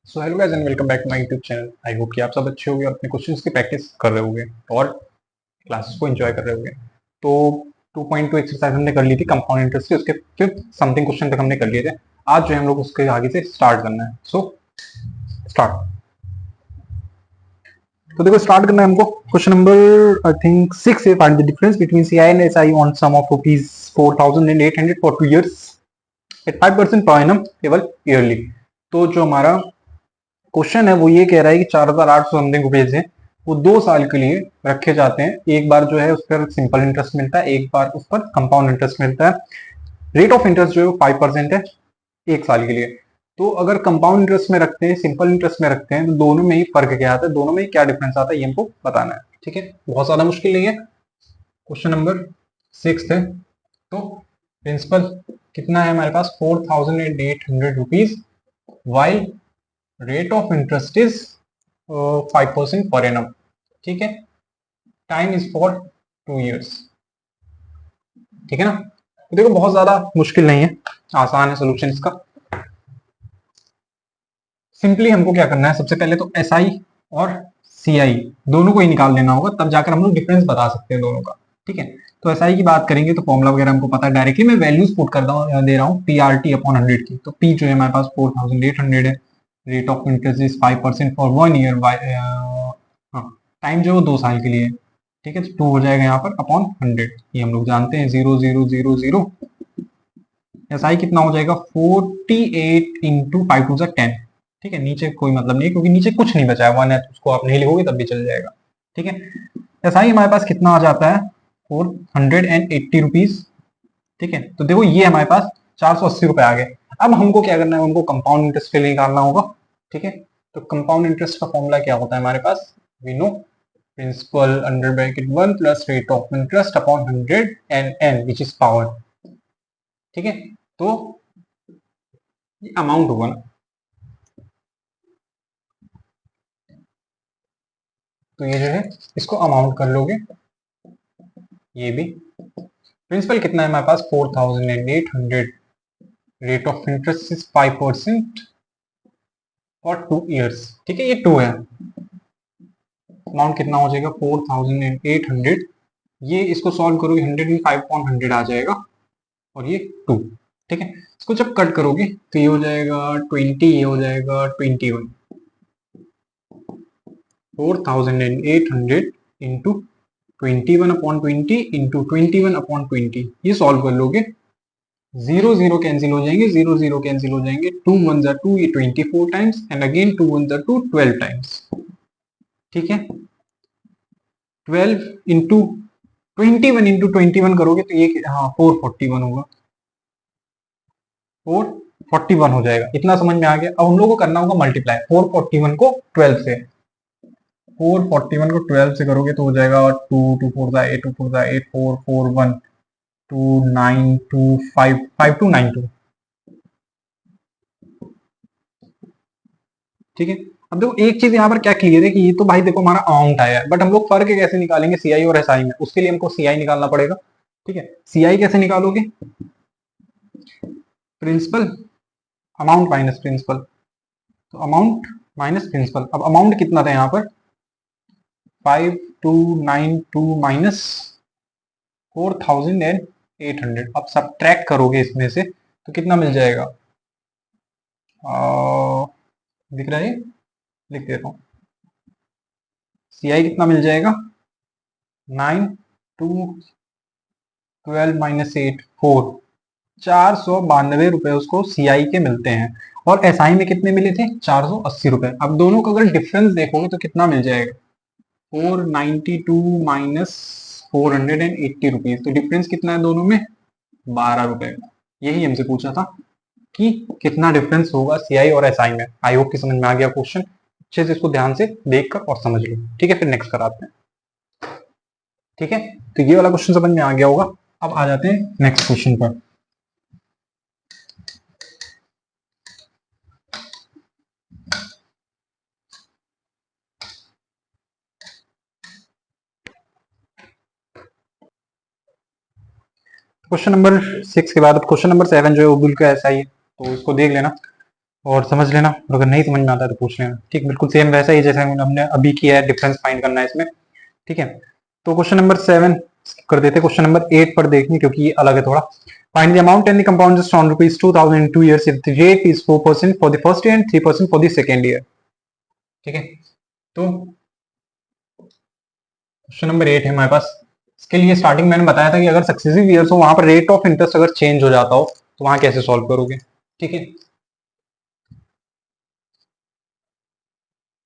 So hello guys and welcome back to my YouTube channel. I hope कि आप सब अच्छे होंगे और अपने क्वेश्चंस की प्रैक्टिस कर रहे होंगे और क्लासेस को एंजॉय कर रहे होंगे। तो 2.2 एक्सरसाइज हमने कर ली थी कंपाउंड इंटरेस्ट की, उसके फिफ्थ समथिंग क्वेश्चन तक हमने कर लिए थे। आज जो है हम लोग उसके आगे से स्टार्ट करना है। So start. तो देखो स्टार्ट करना है हमको। क्वेश्चन नंबर आई थिंक 6 है, find the difference between CI and SI on sum of rupees 4,800 for 2 years at 5% पर एनम केवल ईयरली। तो जो हमारा क्वेश्चन है वो ये कह रहा है कि 4,800 समथिंग रुपीज है, वो 2 साल के लिए रखे जाते हैं। एक बार जो है उस पर सिंपल इंटरेस्ट मिलता है, एक बार उस पर कंपाउंड इंटरेस्ट मिलता है। रेट ऑफ इंटरेस्ट जो है वो 5% है 1 साल के लिए। तो अगर कंपाउंड इंटरेस्ट में रखते हैं, सिंपल इंटरेस्ट में रखते हैं, तो दोनों में ही फर्क क्या आता है, दोनों में ही क्या डिफरेंस आता है, ये हमको बताना है। ठीक है, बहुत ज्यादा मुश्किल नहीं है। क्वेश्चन नंबर 6 है। तो प्रिंसिपल कितना है हमारे पास, 4,800 rupees, while rate of interest is 5% पर एनम। ठीक है, टाइम इज फॉर 2 इयर्स। ठीक है ना। तो देखो बहुत ज्यादा मुश्किल नहीं है, आसान है सोल्यूशन इसका। सिंपली हमको क्या करना है, सबसे पहले तो एस आई और सी आई दोनों को ही निकाल लेना होगा, तब जाकर हम लोग डिफरेंस बता सकते हैं दोनों का। ठीक है, तो एस आई की बात करेंगे तो फॉर्मुला वगैरह हमको पता है, डायरेक्टली मैं वैल्यूज पुट कर दे रहा हूँ पी आर टी अपॉन 100 की। तो पी जो है हमारे पास 4,800 है, rate of interest is 5% for 1 year, हाँ टाइम जो है वो 2 साल के लिए है। ठीक है, तो 2 हो जाएगा यहाँ पर अपॉन 100, ये हम लोग जानते हैं 0,000। एस आई कितना हो जाएगा 48 इंटू 5 टू 10। ठीक है, नीचे कोई मतलब नहीं क्योंकि नीचे कुछ नहीं बचा है, 1 है तो उसको आप नहीं लिखोगे तब भी चल जाएगा। ठीक है, एस आई हमारे पास कितना आ जाता है 480 रुपीज। ठीक है, तो देखो ये हमारे पास 480 रुपए आ गए। अब हमको क्या करना है, हमको कंपाउंड इंटरेस्ट के लिए निकालना होगा। ठीक है, तो कंपाउंड इंटरेस्ट का फॉर्मूला क्या होता है हमारे पास, we know principal under bracket 1 plus rate of interest upon 100 and n which is power. ठीक है, तो ये अमाउंट होगा ना, तो ये जो है इसको अमाउंट कर लोगे, ये भी। प्रिंसिपल कितना है हमारे पास 4,800, rate of interest is 5% for 2 years. ठीक है, ये 2 है, अमाउंट कितना हो जाएगा 4,800। ये इसको सॉल्व करोगे 100 में 5/100 आ जाएगा और ये 2। ठीक है, इसको जब कट करोगे तो ये हो जाएगा 20, ये हो जाएगा 21। 4,800 इंटू 21/20 इंटू 21/20, ये सॉल्व कर लोगे। 0 0 कैंसिल हो जाएंगे, 0 0 कैंसिल हो जाएंगे, 2 1 जा 2, ये 24 टाइम्स एंड अगेन 2 1 जा 2, 12 टाइम्स। ठीक है, 12 इंटू 21 करोगे तो ये हाँ 441 होगा, 441 हो जाएगा। इतना समझ में आ गया। अब हम लोग को करना होगा मल्टीप्लाई 441 को 12 से। 441 को 12 से करोगे तो हो जाएगा 2 2 4 जा 8, 2 4 जा 8, 4 4 1 2 9 2 5 5 2 9 2। ठीक है, अब देखो एक चीज यहाँ पर क्या क्लियर है कि ये तो भाई देखो हमारा अमाउंट आया है, बट हम लोग फर्क कैसे निकालेंगे सीआई और एसआई में, उसके लिए हमको सीआई निकालना पड़ेगा। ठीक है, सीआई कैसे निकालोगे, प्रिंसिपल अमाउंट माइनस प्रिंसिपल, तो अमाउंट माइनस प्रिंसिपल। अब अमाउंट कितना था यहाँ पर 5292 माइनस 4,800। अब सब्ट्रैक्ट करोगे इसमें से तो कितना मिल जाएगा, दिख रहा है, लिख देता हूँ। सीआई कितना मिल जाएगा 9 2 12 माइनस 8 4, 492 रुपए उसको सीआई के मिलते हैं। और एसआई में कितने मिले थे 480 रुपए। अब दोनों का अगर डिफरेंस देखोगे तो कितना मिल जाएगा 492 माइनस 480 रुपीज, तो डिफरेंस कितना है दोनों में 12 रुपए। यही हमसे पूछा था कि कितना डिफरेंस होगा सीआई और एसआई में। आई होप कि समझ में आ गया क्वेश्चन, अच्छे से इसको ध्यान से देखकर और समझ लो। ठीक है, फिर नेक्स्ट कराते हैं। ठीक है, तो ये वाला क्वेश्चन समझ में आ गया होगा। अब आ जाते हैं नेक्स्ट क्वेश्चन पर। क्वेश्चन नंबर 6 के बाद अब क्वेश्चन नंबर 7 जो है वो बिल्कुल ऐसा ही है, तो इसको देख लेना। और समझ लेना, और अगर नहीं समझ में आता तो पूछ लेना। ठीक, बिल्कुल सेम वैसा ही जैसे हमने अभी किया है, डिफरेंस फाइंड करना है इसमें। ठीक है, तो क्वेश्चन नंबर 7 कर देते, क्वेश्चन नंबर 8 पर देखनी, क्योंकि ये अलग है थोड़ा। Find the amount and the compound interest on ₹2000 in 2 years if the rate is 4% for the first year and 3% for the second year। ठीक है, तो क्वेश्चन नंबर 8 है हमारे पास। इसके लिए स्टार्टिंग मैंने बताया था कि अगर सक्सेसिव ईयर्स हो, वहां पर रेट ऑफ इंटरेस्ट अगर चेंज हो जाता हो तो वहां कैसे सॉल्व करोगे। ठीक है,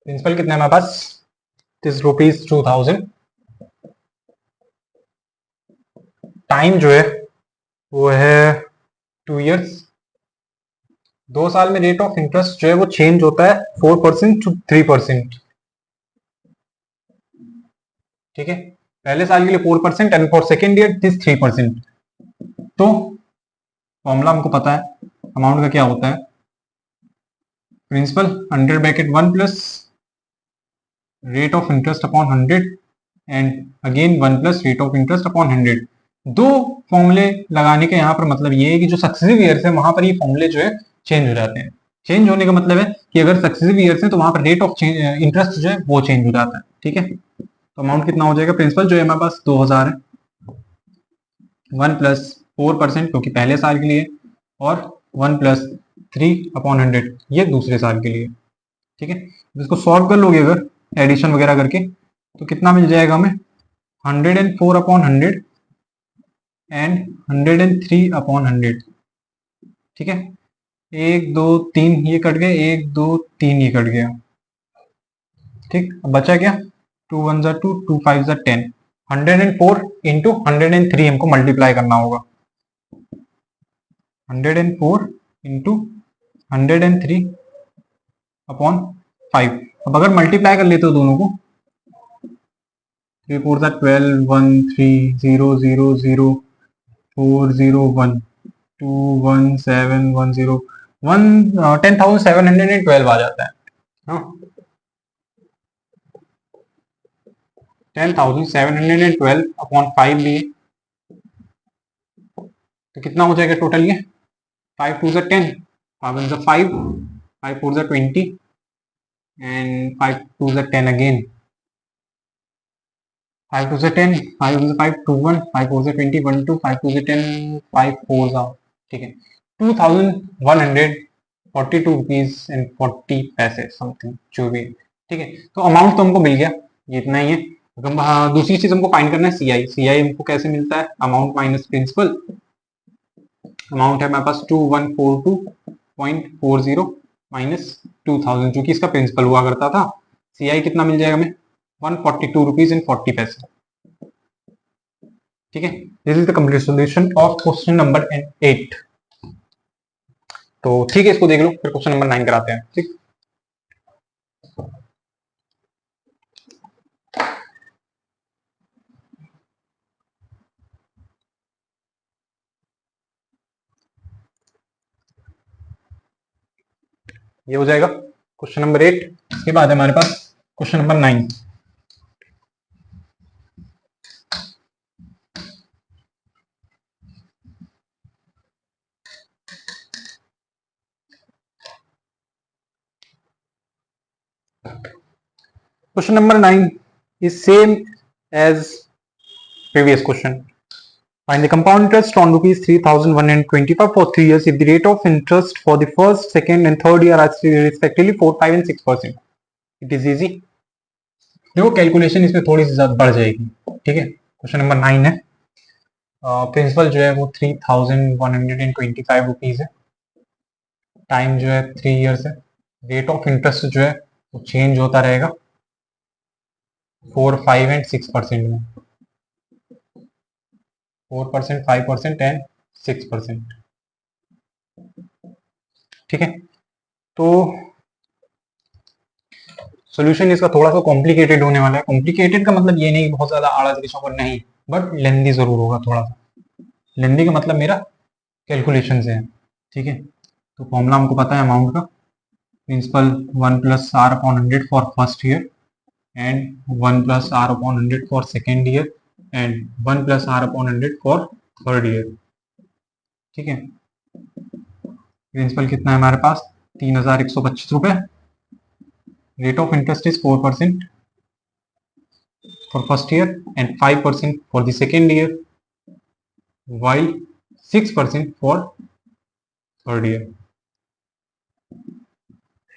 प्रिंसिपल कितना है हमारे पास, दिस ₹2000। टाइम जो है वो है 2 years। 2 साल में रेट ऑफ इंटरेस्ट जो है वो चेंज होता है 4% to 3%। ठीक है, पहले साल के लिए 4% and for second year this 3%। तो फॉर्मूला हमको पता है अमाउंट का क्या होता है, principal 100/1 plus rate of interest upon 100 and again 1 plus rate of interest upon 100। दो फॉर्मूले लगाने का यहाँ पर मतलब ये है कि जो सक्सेसिव ईयर्स है वहां पर ये फॉर्मूले जो है चेंज हो जाते हैं। चेंज होने का मतलब है कि अगर सक्सेसिव ईयर्स है तो वहां पर रेट ऑफ इंटरेस्ट जो है वो चेंज हो जाता है। ठीक है, तो अमाउंट कितना हो जाएगा, प्रिंसिपल जो है हमारे पास 2000 है, 1 प्लस 4% क्योंकि पहले साल के लिए, और 1 प्लस 3/100 ये दूसरे साल के लिए। ठीक है, इसको सॉल्व कर लोगे अगर एडिशन वगैरह करके तो कितना मिल जाएगा हमें, 104/100 एंड 103/100। ठीक है, 1 2 3 ये कट गए, 1 2 3 ये कट गया। ठीक, अब बचा क्या, 2 1 2 2 5 10। 104 इंटू 103 हमको मल्टीप्लाई करना होगा, 104 इंटू 103/5। अब अगर मल्टीप्लाई कर लेते हो दोनों को, 3 4 12 1 3 0 0 0 4 0 1 2 1 7 1 0 1 10,712 आ जाता है। हाँ, 10,712/5 लिए तो कितना हो जाएगा टोटल, ये 5 2 10, 5 1 5, 5 4 20 एंड 5 2 10 अगेन, 5 2 10, 5 1 5 2 1, 5 4 20 1 2, 5 2 10, 5 4। ठीक है, 2142 रुपीज एंड 40 पैसे समथिंग जो भी। ठीक है, तो अमाउंट तो हमको मिल गया, ये इतना ही है। दूसरी चीज हमको फाइंड करना है सीआई। सीआई हमको कैसे मिलता है, अमाउंट माइनस प्रिंसिपल। अमाउंट है हमारे पास 2142.40 माइनस 2000 जो कि इसका प्रिंसिपल हुआ करता था। सीआई कितना मिल जाएगा हमें, 142 रुपीज एंड 40 पैसे। ठीक है, this is the complete solution of question number 8। तो ठीक है, इसको देख लो, फिर क्वेश्चन नंबर 9 कराते हैं। ठीक, ये हो जाएगा क्वेश्चन नंबर 8। इसके बाद है हमारे पास question number 9। Question number 9 is same as previous question. Find the compound interest on ₹3,125 for 3 years if the rate of interest for the first, second and third year are respectively 4, 5 and 6%. It is easy. देखो calculation इसमें थोड़ी सी ज्यादा बढ़ जाएगी। ठीक है, question number 9 है। Principal जो है वो 3,125 रुपीज है। टाइम जो है 3 years है। रेट ऑफ इंटरेस्ट जो है वो चेंज होता रहेगा 4, 5 एंड 6% में, 4%, 5% एंड 6%। ठीक है, तो सॉल्यूशन इसका थोड़ा सा कॉम्प्लिकेटेड होने वाला है। कॉम्प्लिकेटेड का मतलब ये नहीं बहुत ज्यादा आड़ा तिरछा पर नहीं, बट लेंदी जरूर होगा थोड़ा सा। लेंदी का मतलब मेरा कैलकुलेशन से है। ठीक है, तो फॉर्मूला हमको पता है अमाउंट का, principal 1 plus R upon 100 for first year and 1 plus R upon 100 for second year and 1 plus R upon 100 for third year. ठीक है, प्रिंसिपल कितना है हमारे पास ₹3,125. Rate of interest is 4% for first year and 5% for the second year, while 6% for third year.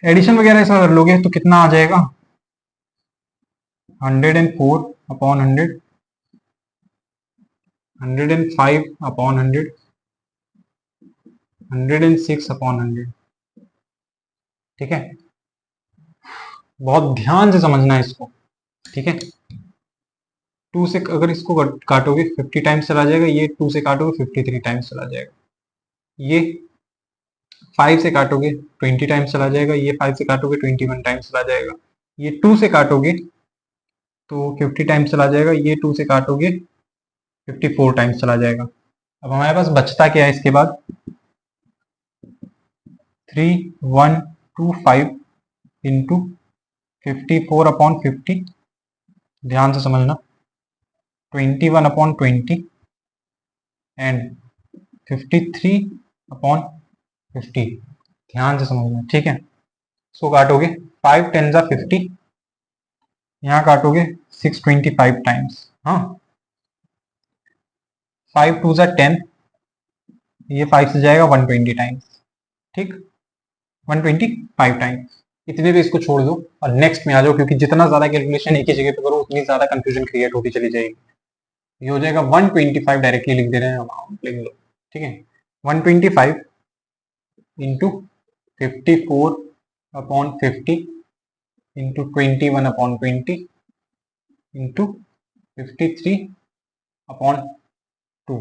Addition वगैरह ऐसा कर लोगे तो कितना आ जाएगा? 104 अपॉन 100, 105 अपॉन 100, 106 अपॉन 100. ठीक है, बहुत ध्यान से समझना है इसको. ठीक है, 2 से अगर इसको काटोगे 50 टाइम्स चला जाएगा, ये 2 से काटोगे 53 टाइम्स चला जाएगा, ये 5 से काटोगे 20 टाइम्स चला जाएगा, ये 5 से काटोगे 21 टाइम्स चला जाएगा, ये 2 से काटोगे तो 50 टाइम्स चला जाएगा, ये 2 से काटोगे 54 टाइम्स चला जाएगा. अब हमारे पास बचता क्या है इसके बाद? 3125 इंटू 54 अपॉन 50. ध्यान से समझना, 21 अपॉन 20 एंड 53 अपॉन 50. ध्यान से समझना. ठीक है, इसको काटोगे 5 10 जा 50, यहाँ काटोगे 625 टाइम्स. हाँ, 5 2 जा 10, ये 5 से जाएगा 120 टाइम्स. ठीक, 125 टाइम्स. इतने पे इसको छोड़ दो और नेक्स्ट में आ जाओ, क्योंकि जितना ज्यादा कैलकुलेशन एक ही जगह पे करो उतनी ज्यादा कंफ्यूजन क्रिएट होती चली जाएगी. ये हो जाएगा 125, डायरेक्टली लिख दे रहे हैं, अमाउंट लिख लो. ठीक है, 125 into 54 upon 50 into 21 upon 20 into 53 upon 2.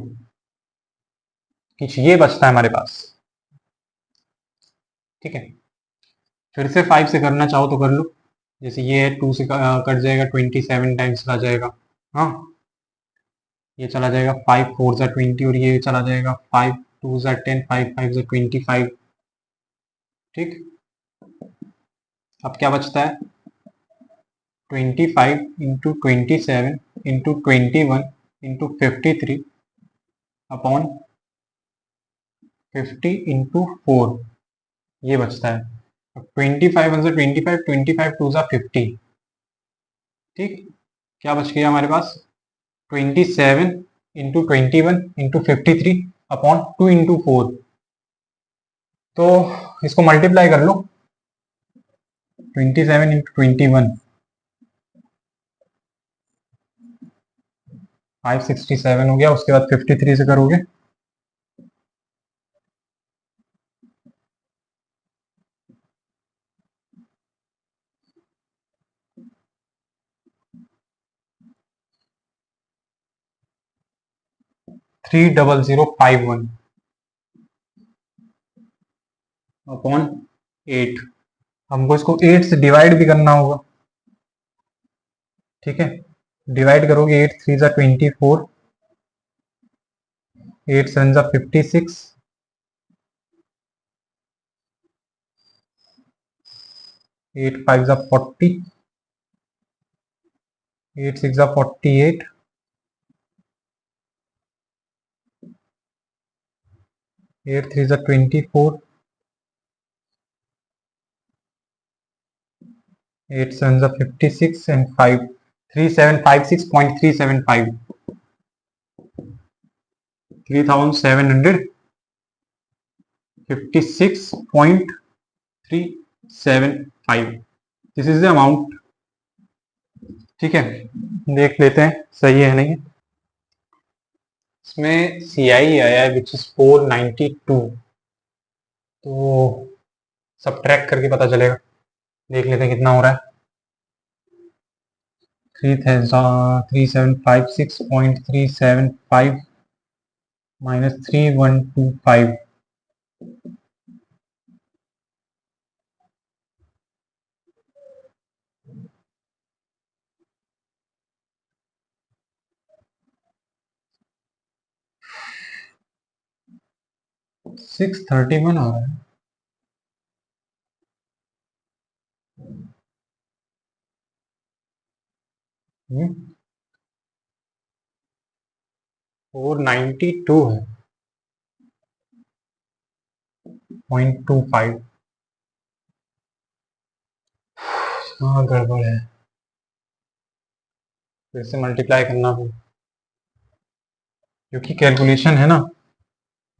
ये बचता है हमारे पास. ठीक है, फिर से 5 से करना चाहो तो कर लो. जैसे ये 2 से कट जाएगा 27 टाइम्स चला जाएगा. हाँ, ये चला जाएगा 5 4 जा 20 और ये चला जाएगा 5 2 जा 10, 5 5 जा 25. ठीक, अब क्या बचता है? 25 into 27 into 21 into 53 upon 50 into 4. ये बचता है. 25 वन जा 25, 25 टू जा 50. ठीक, क्या बच गया हमारे पास? 27 इंटू 21 इंटू 53 अपॉन 2 इंटू 4. तो इसको मल्टीप्लाई कर लो. 27 इंटू 21, 567 हो गया. उसके बाद 53 से करोगे 30051 अपॉन 8. हमको इसको 8 से डिवाइड भी करना होगा. ठीक है, डिवाइड करोगे 8 3 जा 24, 8 7 जा 56, 8 5 जा 40, 8 6 जा 48, 8 3 जा 24, 8 7 जा 56 and 5 3756.375, 3756.375. This is the amount. ठीक है, देख लेते हैं सही है नहीं. इसमें सी आई आया है विच इज 492. तो सब्ट्रैक्ट करके पता चलेगा. देख लेते हैं कितना हो रहा है. 3756.375 माइनस 3125. 631 हो रहा है. हम्म, 492 है 0.25. हाँ गड़बड़ है, फिर से मल्टीप्लाई करना भी, क्योंकि कैलकुलेशन है ना,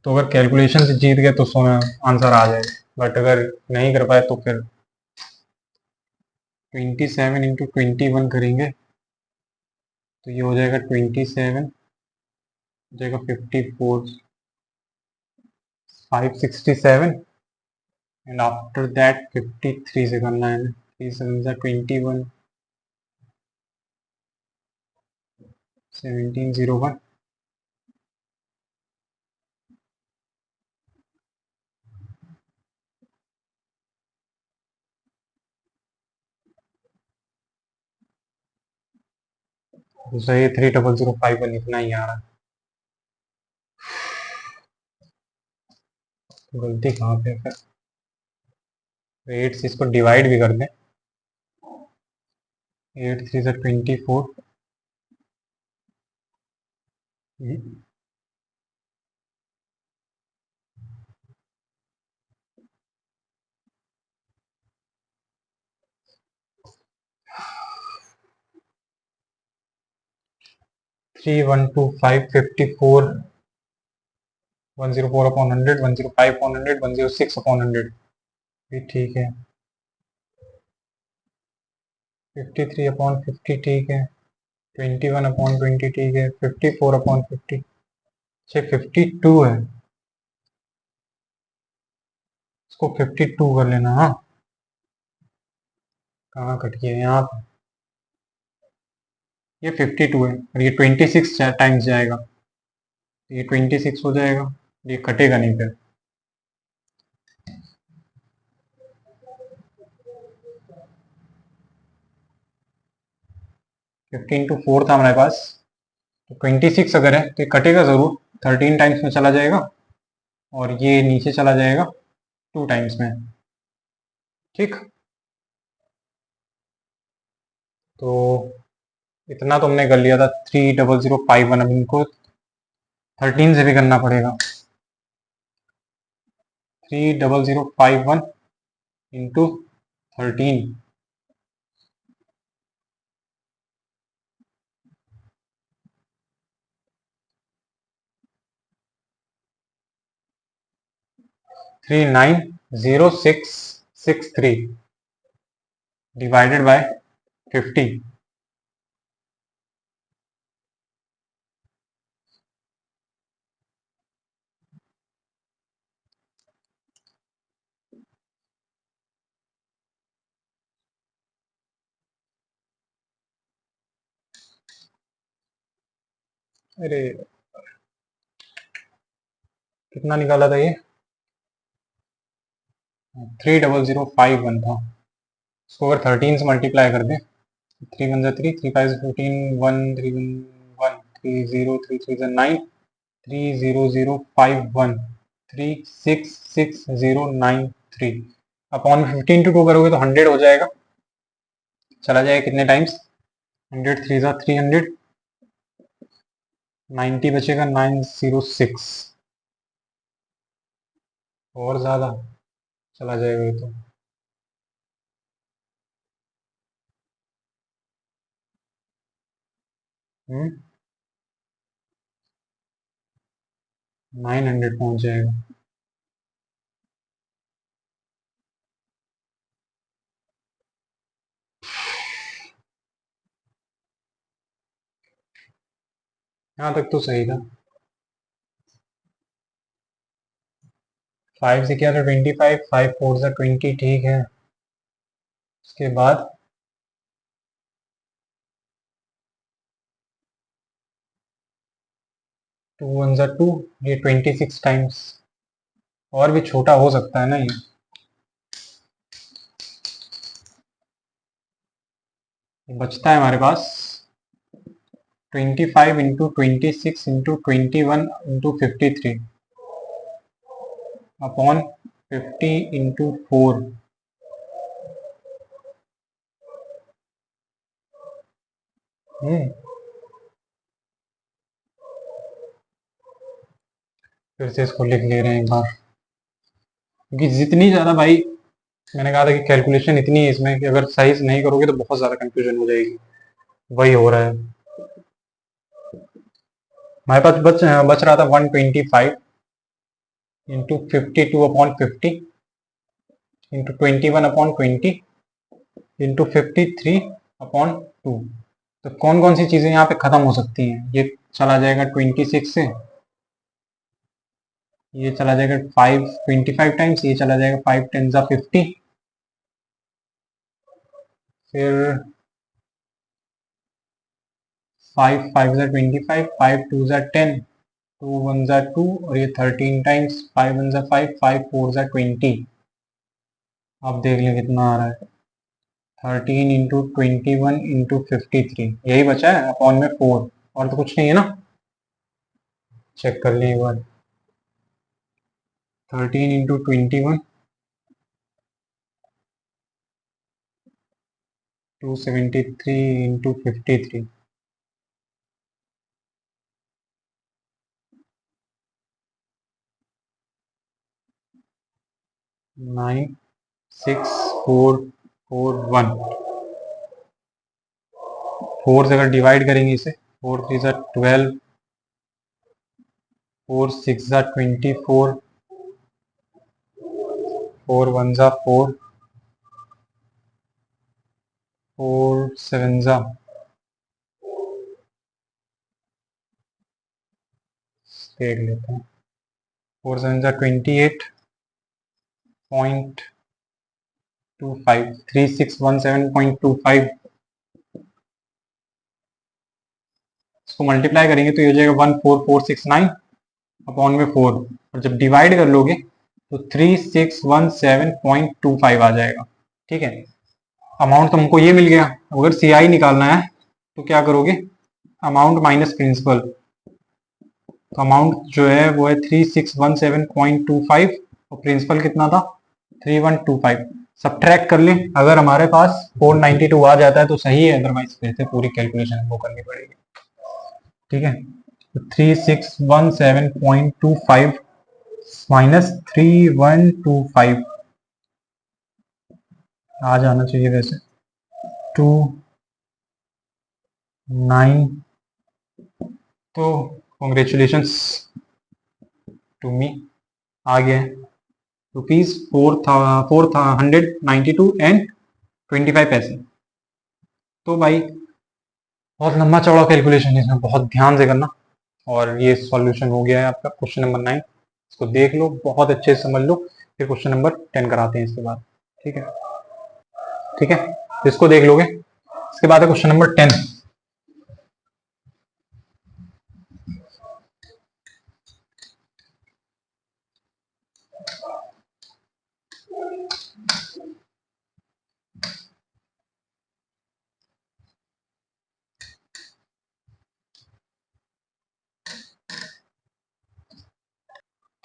तो अगर कैलकुलेशन से जीत गए तो सोना आंसर आ जाएगा, बट अगर नहीं कर पाए तो फिर 27 इंटू 21 करेंगे तो ये हो जाएगा 27, हो जाएगा 54, 567 एंड आफ्टर दैट 53 से करना है ना, 3 7 21, 1701। सही, 3005 इतना ही आ रहा है। गलती कहाँ पे है फिर, 8 से इसको डिवाइड भी कर दें, 8 3 से 24, 312554, 104 अपॉन 100, 105 अपॉन 100, 106 अपॉन 100 भी ठीक है, 53 अपॉन 50 ठीक है, 21 अपॉन 20 ठीक है, 54 अपॉन 50, अच्छा 52 है, इसको 52 कर लेना। हाँ, कहाँ कट गया यहाँ पे, ये 52 है और ये 26 टाइम्स जाएगा, ये 26 हो जाएगा, ये कटेगा नहीं फिर। 15 to 4 था हमारे पास, तो 26 अगर है तो ये कटेगा ज़रूर, 13 टाइम्स में चला जाएगा और ये नीचे चला जाएगा 2 टाइम्स में। ठीक, तो इतना तो हमने कर लिया था, 30051। अब इनको 13 से भी करना पड़ेगा, 30051 इंटू 13, 390663 डिवाइडेड बाय 50। अरे कितना निकाला था ये, 30051 था, इसको अगर 13 से मल्टीप्लाई कर दें, 3 1 3, 3 5 15, 1 3 1 3 0 3 3 9, 30051, 366093 अपॉन 15 to 2 करोगे तो 100 हो जाएगा, चला जाएगा कितने टाइम्स, 100 3 ज़ा 300, 90 बचेगा 906, और ज़्यादा चला जाएगा ये तो। हम्म, 900 पहुंच जाएगा। यहाँ तक तो सही था, 5 से क्या था 25, 5 4 ज़ा 20 ठीक है, उसके बाद 2 1 ज़ा 2, ये 26 टाइम्स, और भी छोटा हो सकता है ना ये, बचता है हमारे पास 25 into 26 into 21 into 53 upon 50 into 4। फिर से इसको लिख ले रहे हैं एक बार, क्योंकि जितनी ज़्यादा भाई मैंने कहा था कि कैलकुलेशन इतनी है इसमें कि अगर सही से नहीं करोगे तो बहुत ज़्यादा कंफ्यूजन हो जाएगी, वही हो रहा है। हमारे पास बच रहा था 125 इंटू 52/50 इंटू 21/20 इंटू 53/2। तो कौन कौन सी चीज़ें यहाँ पे ख़त्म हो सकती हैं? ये चला जाएगा 26 से, ये चला जाएगा 25 टाइम्स, ये चला जाएगा 5 10 ज़ा 50, फिर 5 5 ज़ा 25, 5 2 ज़ा 10, 2 1 ज़ा 2, और ये 13 टाइम्स, 5 1 ज़ा 5, 5 4 ज़ा 20। अब देख लें कितना आ रहा है, 13 इंटू 21 इंटू 53, यही बचा है अपॉन में 4, और तो कुछ नहीं है ना। चेक कर लें एक बार, 13 इंटू 21, 273 इंटू 53, 96441। 4 से अगर डिवाइड करेंगे इसे, 4 3 ज़ा 12, 4 6 ज़ा 24, 4 1 ज़ा 4, 4 7 ज़ा, देख लेते हैं, 4 7 ज़ा 28.25, 3617.25। इसको मल्टीप्लाई करेंगे तो ये हो जाएगा 14469 अपॉन में 4, और जब डिवाइड कर लोगे तो 3617.25 आ जाएगा। ठीक है, अमाउंट तो हमको ये मिल गया। अगर सी आई निकालना है तो क्या करोगे, अमाउंट माइनस प्रिंसिपल। तो अमाउंट जो है वो है 3617.25, और प्रिंसिपल कितना था, 3125। सब्ट्रैक्ट कर लें, अगर हमारे पास 492 आ जाता है तो सही है, अदरवाइज फिर से पूरी कैलकुलेशन हमको करनी पड़ेगी। ठीक है, तो 3617.25 माइनस 3125 आ जाना चाहिए वैसे, 29। तो कॉन्ग्रेचुलेशंस टू मी, आ गया है ₹492.25। तो भाई बहुत लंबा चौड़ा कैलकुलेशन है इसमें, बहुत ध्यान से करना। और ये सॉल्यूशन हो गया है आपका क्वेश्चन नंबर 9। इसको देख लो, बहुत अच्छे से समझ लो, फिर क्वेश्चन नंबर 10 कराते हैं इसके बाद। ठीक है, ठीक है, इसको देख लोगे, इसके बाद है क्वेश्चन नंबर 10।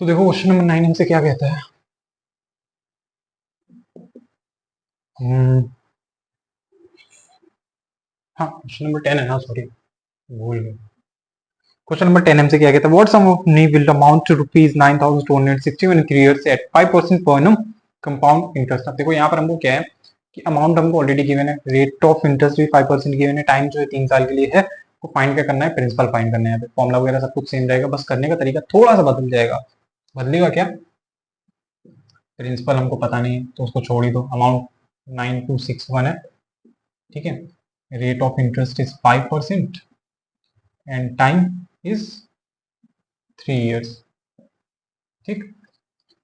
तो देखो क्वेश्चन नंबर 9 हमसे क्या कहता है। हाँ, क्वेश्चन नंबर 10 है ना, सॉरी भूल गए। क्वेश्चन नंबर 10 हमसे क्या कहता है, what sum of money will amount to ₹9,261 in 3 years at 5% per annum compound interest. अब देखो यहाँ पर हमको क्या है कि अमाउंट हमको ऑलरेडी गिवन है, रेट ऑफ इंटरेस्ट भी 5% गिवन है, टाइम जो है 3 साल के लिए है, को फाइंड क्या करना है, प्रिंसिपल फाइंड करना है। फॉर्मुला वगैरह सब कुछ सेम रहेगा, बस करने का तरीका थोड़ा सा बदल जाएगा। बदलेगा क्या, प्रिंसिपल हमको पता नहीं है तो उसको छोड़ ही दो। अमाउंट 9261 है, ठीक है, rate of interest is 5% and time is 3 years। ठीक,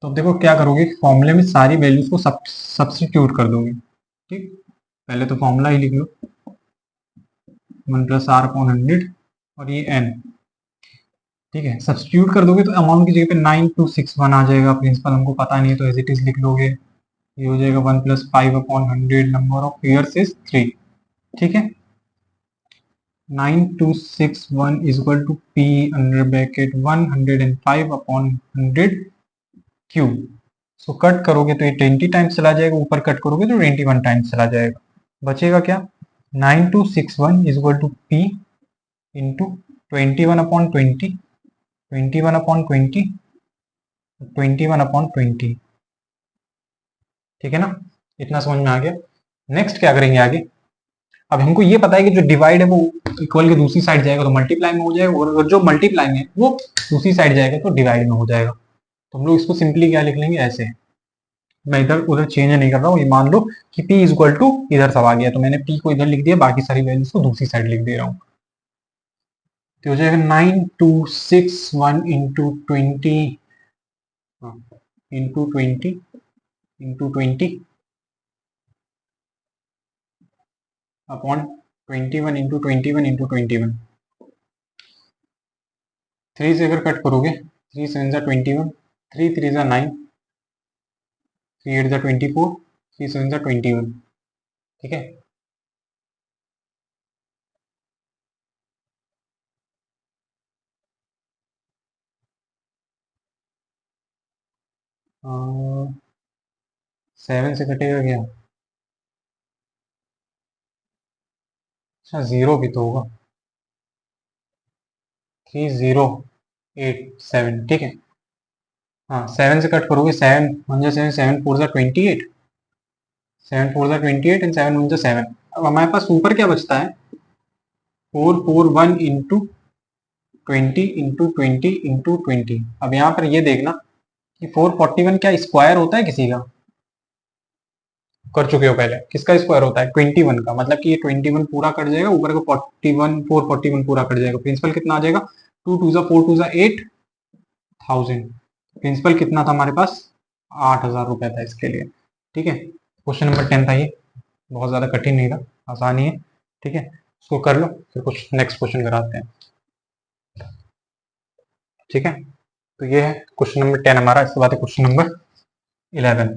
तो अब देखो क्या करोगे, फॉर्मूले में सारी वैल्यूज को सब्स्टिट्यूट कर दोगे। ठीक, पहले तो फॉर्मूला ही लिख लो, 1+r/100 और ये n। ठीक है, सब्स्टिट्यूट कर दोगे तो अमाउंट की जगह पे 9261 आ जाएगा। प्रिंसिपल हमको पता नहीं है तो एज इट इज लिख लोगे, ये हो जाएगा 1+5/100, नंबर ऑफ ईयर्स इज 3। ठीक है, 9261 is equal to p under bracket 105/100 cube. So cut करोगे तो ये 20 टाइम्स चला जाएगा, ऊपर कट करोगे तो 21 टाइम्स चला जाएगा। बचेगा क्या, 9261 is equal to p into 21/20, 21/20, 21/20। ठीक है ना, इतना समझ में आ गया। नेक्स्ट क्या करेंगे आगे, अब हमको ये पता है कि जो डिवाइड है वो इक्वल के दूसरी साइड जाएगा तो मल्टीप्लाई में हो जाएगा, और जो मल्टीप्लाई में है वो दूसरी साइड जाएगा तो डिवाइड में हो जाएगा। तो हम लोग इसको सिंपली क्या लिख लेंगे, ऐसे। मैं इधर उधर चेंज नहीं कर रहा हूँ, ये मान लो कि p इक्वल टू इधर सब आ गया, तो मैंने p को इधर लिख दिया, बाकी सारी वैल्यूज को दूसरी साइड लिख दे रहा हूँ। तो हो जाएगा 9261 into 20 into 20 into 20 upon 21 into 21 into 21। 3 से अगर कट करोगे, 3 7 जा 21, 3 3 जा 9, 3 8 जा 24, 3 7 जा 21। ठीक है, सेवन से कटेगा क्या, अच्छा जीरो भी तो होगा, 3087। ठीक है, हाँ 7 से कट करोगे, 7 1 जा 7, 7 4 जा 28, 7 4 जा 28 एंड 7 1 जा 7। अब हमारे पास ऊपर क्या बचता है, 441 इंटू 20 इंटू 20 इंटू 20। अब यहाँ पर ये देखना कि 441 क्या स्क्वायर होता है किसी का, कर चुके हो पहले, किसका स्क्वायर होता है 21 का, मतलब कि ये 21 पूरा कट जाएगा, ऊपर का 41 441 पूरा कट जाएगा, प्रिंसिपल कितना आ जाएगा, 2 2 जा 4 2 जा 8000। प्रिंसिपल कितना था हमारे पास, 8000 रुपए था इसके लिए। ठीक है, क्वेश्चन नंबर 10 था ये, बहुत ज्यादा कठिन नहीं था, आसानी है। ठीक है, इसको कर लो, फिर कुछ नेक्स्ट क्वेश्चन कराते हैं। ठीक है, तो ये है क्वेश्चन नंबर 10 हमारा, इसके बाद क्वेश्चन नंबर 11।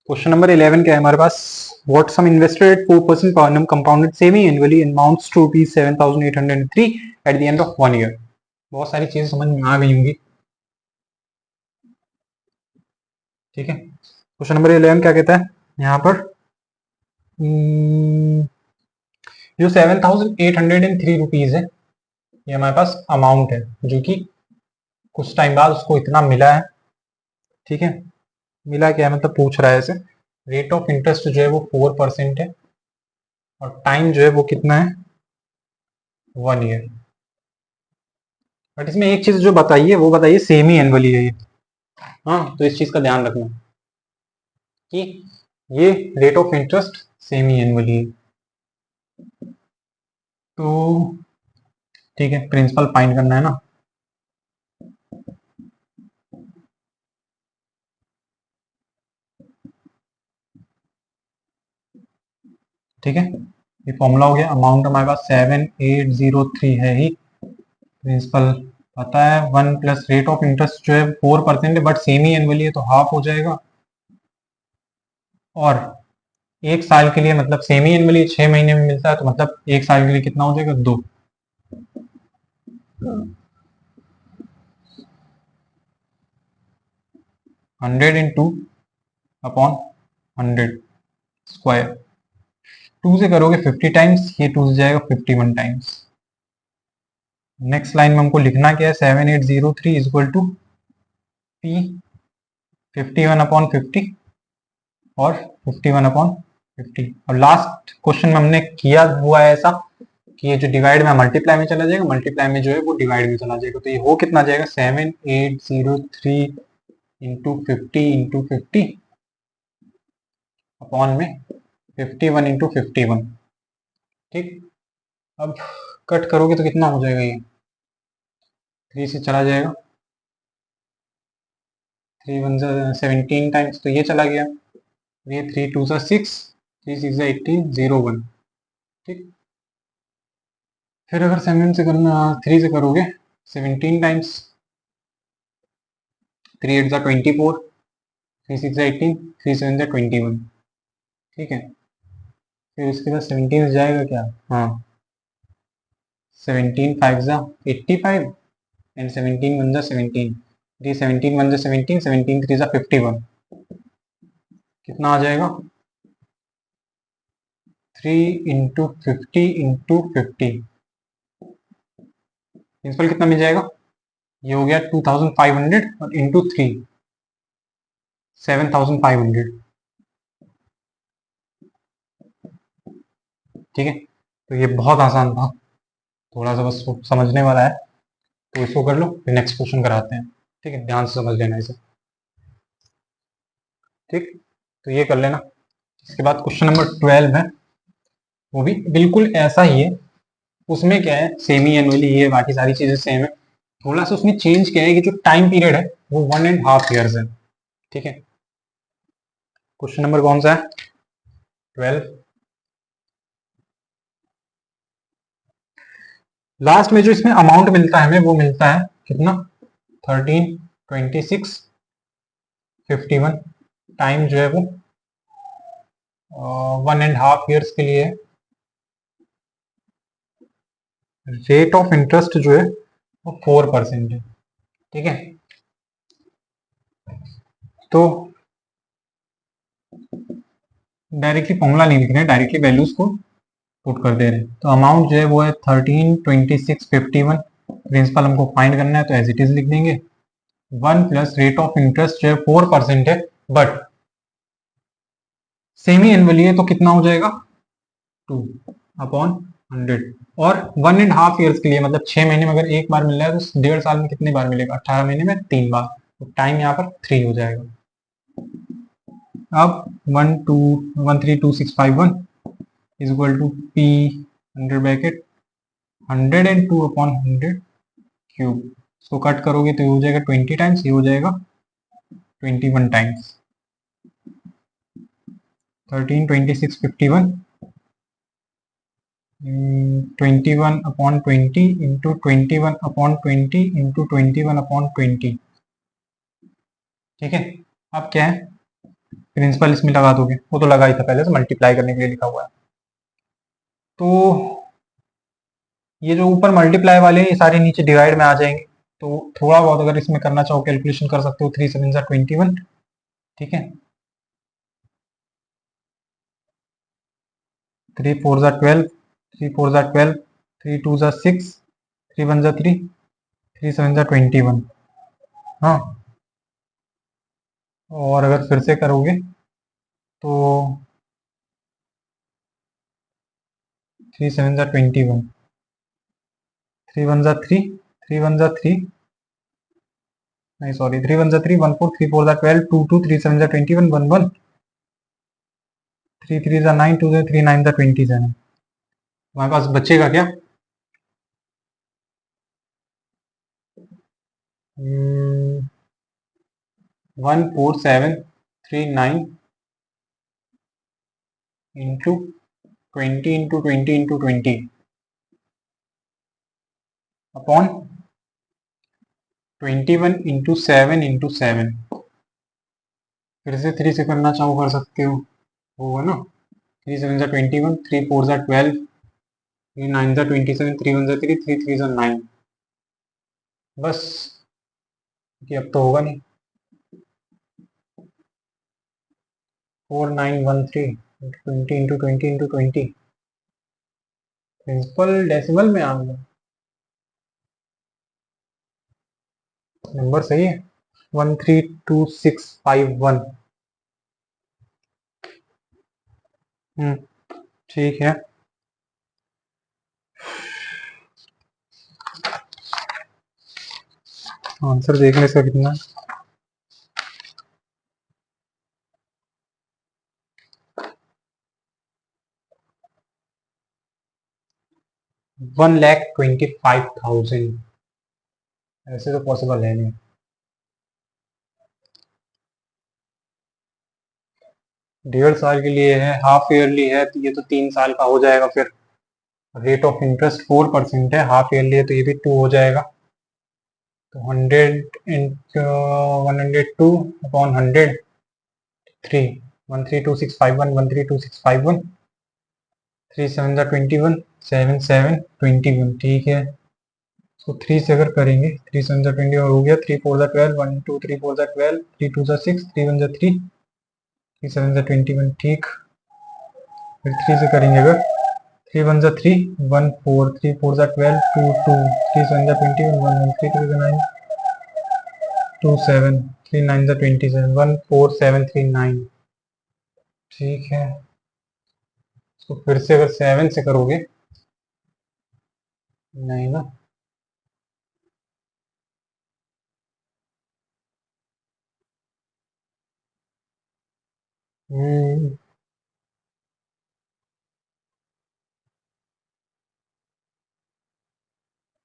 क्वेश्चन नंबर 11 क्या है हमारे पास, what sum invested at 4% per annum compounded semi annually amounts to rupees 7803 at the end of 1 year। बहुत सारी चीजें समझ में आ गई होंगी। ठीक है, क्वेश्चन नंबर 11 क्या कहता है यहाँ पर, जो 7803 रुपीज है, ये हमारे पास अमाउंट है, जो कि कुछ टाइम बाद उसको इतना मिला है। ठीक है, मिला क्या है मतलब पूछ रहा है ऐसे, रेट ऑफ इंटरेस्ट जो है वो 4% है, और टाइम जो है वो कितना है, 1 ईयर। बट इसमें एक चीज जो बताइए वो बताइए सेमी एनुअली है ये। हाँ, तो इस चीज का ध्यान रखना कि ये rate of interest semi annually है। तो ठीक है, प्रिंसिपल फाइंड करना है ना। ठीक है, ये फॉर्मूला हो गया, अमाउंट हमारे पास 7803 है ही, प्रिंसिपल पता है, 1 प्लस रेट ऑफ इंटरेस्ट जो है 4% है, बट सेमी एनुअली है तो हाफ हो जाएगा, और एक साल के लिए मतलब सेमी एनुअली 6 महीने में मिलता है, तो मतलब एक साल के लिए कितना हो जाएगा, 2। 102 अपॉन 100 स्क्वायर, 2 से करोगे 50 टाइम्स, ये 2 से जाएगा 51 टाइम्स। नेक्स्ट लाइन में हमको लिखना क्या है, 7803 is equal to P 51 upon 50 और 51 अपॉन 50। और लास्ट क्वेश्चन में हमने किया हुआ है ऐसा कि ये जो डिवाइड में मल्टीप्लाई में चला जाएगा, मल्टीप्लाई में जो है वो डिवाइड में चला जाएगा, तो ये हो कितना जाएगा, 7803 इंटू 50 इंटू 50 अपॉन में 51 इंटू 51। ठीक, अब कट करोगे तो कितना हो जाएगा, ये 3 से चला जाएगा, 3 1 17 टाइम्स, तो ये चला गया, ये 3 2 6, 3 6 18 0 1। ठीक, फिर अगर 7 से करना, 3 से करोगे 17 टाइम्स, 3 8 24, 3 6 18, 3 7 21। ठीक है, फिर उसके बाद 17 से जाएगा क्या, हाँ 17 5 85 एंड 17 1 17, 3 17 1 17, 17 3 51, कितना आ जाएगा, 3 इंटू 50 प्रिंसिपल कितना मिल जाएगा? ये हो गया 2500 और इंटू 3 7500। ठीक है, तो ये बहुत आसान था, थोड़ा सा बस समझने वाला है, तो इसको कर लो फिर नेक्स्ट क्वेश्चन कराते हैं। ठीक है, ध्यान से समझ लेना इसे। ठीक, तो ये कर लेना। इसके बाद क्वेश्चन नंबर 12 है, वो भी बिल्कुल ऐसा ही है। उसमें क्या है, सेमी एनुअली है, बाकी सारी चीजें सेम है। थोड़ा सा उसमें चेंज क्या है कि जो टाइम पीरियड है वो 1.5 ईयर्स है। ठीक है, क्वेश्चन नंबर कौन सा है? 12। लास्ट में जो इसमें अमाउंट मिलता है हमें, वो मिलता है कितना? 13, 26, 51। टाइम जो है वो 1.5 ईयर्स के लिए है। रेट ऑफ इंटरेस्ट जो है वो 4% है। ठीक है, तो डायरेक्टली फॉर्मूला नहीं लिख रहे हैं, डायरेक्टली वैल्यूज को पुट कर दे रहे हैं। तो अमाउंट जो है वो है 13, 26, 51। प्रिंसिपल हमको फाइंड करना है तो एज इट इज लिख देंगे। 1 प्लस रेट ऑफ इंटरेस्ट जो है 4% है, बट सेमी एनुअली है तो कितना हो जाएगा? 2/100। और 1.5 ईयर्स के लिए मतलब 6 महीने में अगर एक बार मिल रहा है तो 1.5 साल में कितनी बार मिलेगा? 18 महीने में 3 बार। तो टाइम यहाँ पर 3 हो जाएगा। अब 1321651 is equal to P under bracket 102/100 cube. इसको कट करोगे तो ये हो जाएगा 20 टाइम्स, ये हो जाएगा 21 टाइम्स। 13, 26, 51 21/20 into 21/20 into 21/20। ठीक है, अब क्या है, प्रिंसिपल इसमें लगा दोगे, वो तो लगा ही था पहले से, मल्टीप्लाई करने के लिए लिखा हुआ है। तो ये जो ऊपर मल्टीप्लाई वाले हैं ये सारे नीचे डिवाइड में आ जाएंगे। तो थोड़ा बहुत अगर इसमें करना चाहो कैलकुलेशन कर सकते हो। 3 7 जा 21। ठीक है, 3 4 जा 12, 3 4 जा 12, 3 2 जा 6, 3 1 जा 3, 3 7 जा 21। हाँ, और अगर फिर से करोगे तो 3 7 जा 21, 3 1 जा 3, 3 1 जा 3, नहीं सॉरी, 3 1 जा 3, 1 4, 3 4 जा 12, 2 2, 3 7 जा 21, 1 1, 3 3 जा 9, 2 3 9 जा 27। हमारे पास बचेगा क्या? 14739 into 20 into 20 into 20 upon 21 into 7 into 7। फिर से 3 से करना चाहो कर सकते हो, होगा ना। 3 7 जा 21, 3 4 जा 12, 3 9 जा 27, 3 1 जा 3, 3 3 जा 9। बस कि अब तो होगा नहीं। 4913 20 इंटू 20 इंटू 20। प्रिंसिपल डेसिमल में आ गया, नंबर सही है। 132651। ठीक है, आंसर देखने से कितना 1,25,000। ऐसे तो पॉसिबल है नहीं। डेढ़ साल के लिए है, हाफ ईयरली है तो ये तो 3 साल का हो जाएगा। फिर रेट ऑफ इंटरेस्ट 4% है, हाफ ईयरली है तो ये भी 2 हो जाएगा। तो 100 इंटू 102/100 3 132651 132651 3 7 जा 21 7 7 21। ठीक है, तो 3 से अगर करेंगे 3 7 जा 20 और हो गया। 3 4 जा 12, 1 2 3 4 जा 12, 3 2 जा 6, 3 1 जा 3, 3 7 जा 21। ठीक, फिर 3 से करेंगे अगर 3 वन जा 3 1 4 3 4 जा 12 2 2 3 7 जा 21 1 1 3 3 जा 9 2 7 3 9 जा 27 1 4 7 3 9। ठीक है, तो फिर से अगर 7 से करोगे, नहीं ना,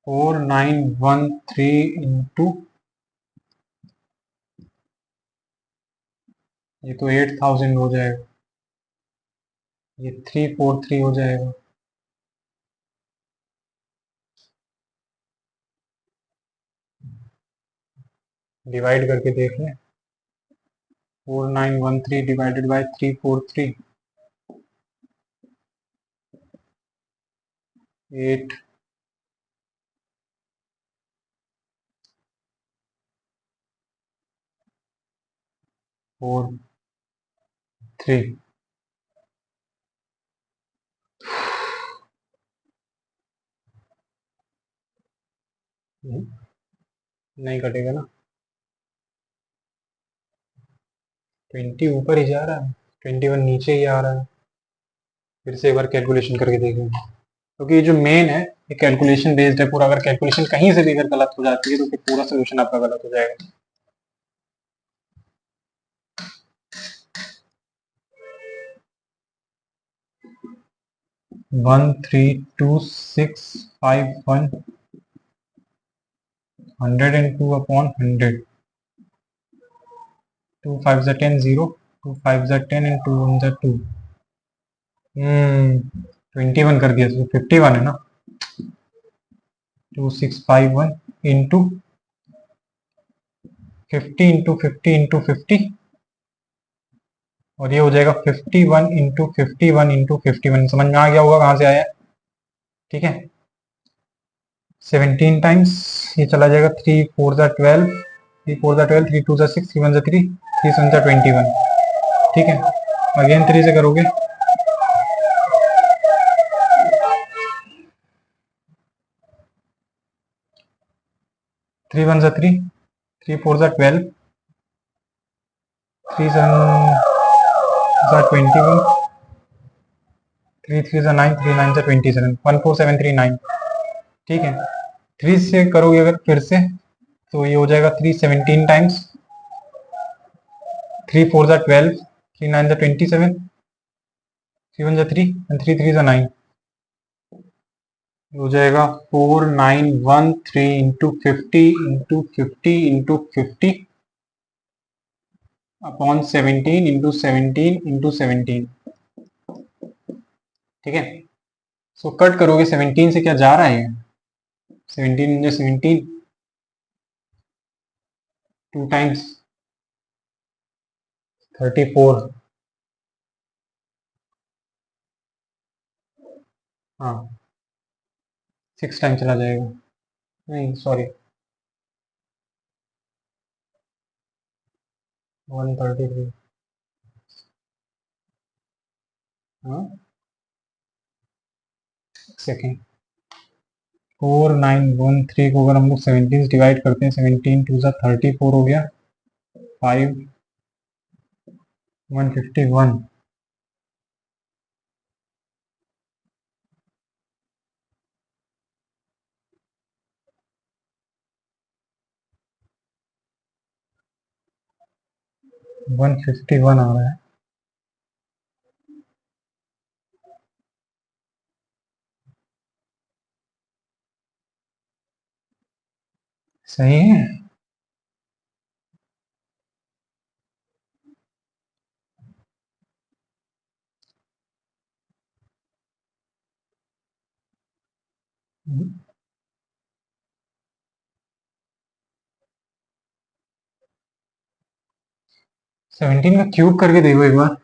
4913 इंटू, ये तो 8000 हो जाएगा, ये 343 हो जाएगा। डिवाइड करके देख लें, 4913 डिवाइडेड बाय 343, 8 4 3। नहीं कटेगा ना, 20 ऊपर ही जा रहा है, 21 नीचे ही आ रहा है। फिर से एक बार कैलकुलेशन करके देखेंगे, क्योंकि ये जो मेन है ये कैलकुलेशन बेस्ड है पूरा। अगर कैलकुलेशन कहीं से भी अगर गलत हो जाती है तो फिर पूरा सोल्यूशन आपका गलत हो जाएगा। 132,651 102 अपॉन 100, 2 5 जा 10 0, 2 5 जा 10 एंड 2 1 जा 2। 21 कर दिया तो 51 है ना, 2651 इंटू 50 इंटू 50 इंटू 50, और ये हो जाएगा 51 इंटू 51 इंटू 51। समझ में आ गया होगा कहाँ से आया। ठीक है, 17 टाइम्स ये चला जाएगा, 3 4 जा 12, 3 4 जा 12, 3 2 जा 6, 3 1 जा 3, 3 7 जा 21। ठीक है, अगेन 3 से करोगे, 3 1 जा 3, 3 4 जा 12, 3 7 जा 21, 3 3 जा 9, 3 9 जा 27, 1 4 7 3 9। ठीक है, 3 से करोगे अगर फिर से तो ये हो जाएगा 3 17 टाइम्स, 3 4 जा 12, 3 9 जा 27, 3 1 जा 3 एंड 3 3 जा 9। हो जाएगा 4913 into 50 into 50 into 50 upon 17 into 17 into 17। ठीक है, सो कट करोगे 17 से, क्या जा रहा है 17 इंटू 17, 2 टाइम्स 34। हाँ, 6 टाइम चला जाएगा, नहीं सॉरी 133। हाँ, सेकेंड, 4913 को अगर हम लोग 17 से डिवाइड करते हैं, 17 टू ज़ा 34 हो गया, 5 151। वन फिफ्टी वन आ रहा है। सही है। 17 का क्यूब करके देखो एक बार।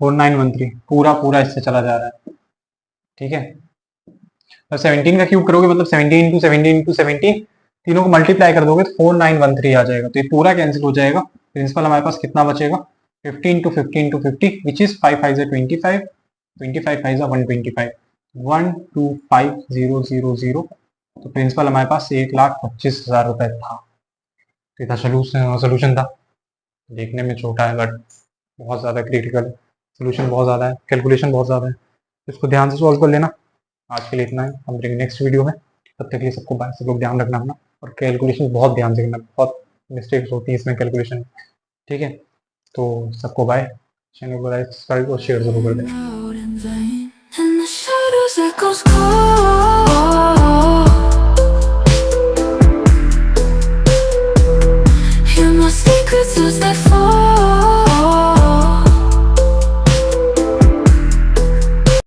4913 पूरा पूरा इससे चला जा रहा है, ठीक है। और 17 का क्यूब करोगे मतलब 17 इंटू 17 इंटू 17, तीनों को मल्टीप्लाई कर दोगे तो 4913 आ जाएगा। तो ये पूरा कैंसिल हो जाएगा। प्रिंसिपल हमारे पास कितना बचेगा, 50 इंटू 50 इंटू 50 विच इज 5 5 25, 25 5 125, 125000। तो प्रिंसिपल हमारे पास 1,25,000 रुपए था। तो ये था सोल्यूशन था। देखने में छोटा है बट बहुत ज़्यादा क्रिटिकल है, सोल्यूशन बहुत ज़्यादा है, कैलकुलेशन बहुत ज़्यादा है, इसको ध्यान से सॉल्व कर लेना। आज के लिए इतना है, हम मिलेंगे नेक्स्ट वीडियो में। तब तक के लिए सबको बाय, सब लोग ध्यान रखना अपना, और कैलकुलेशन बहुत ध्यान से करना, बहुत मिस्टेक्स होती है इसमें कैलकुलेशन, ठीक है। तो सबको बाय, चैनल को लाइक सब्सक्राइब और शेयर जरूर कर दें।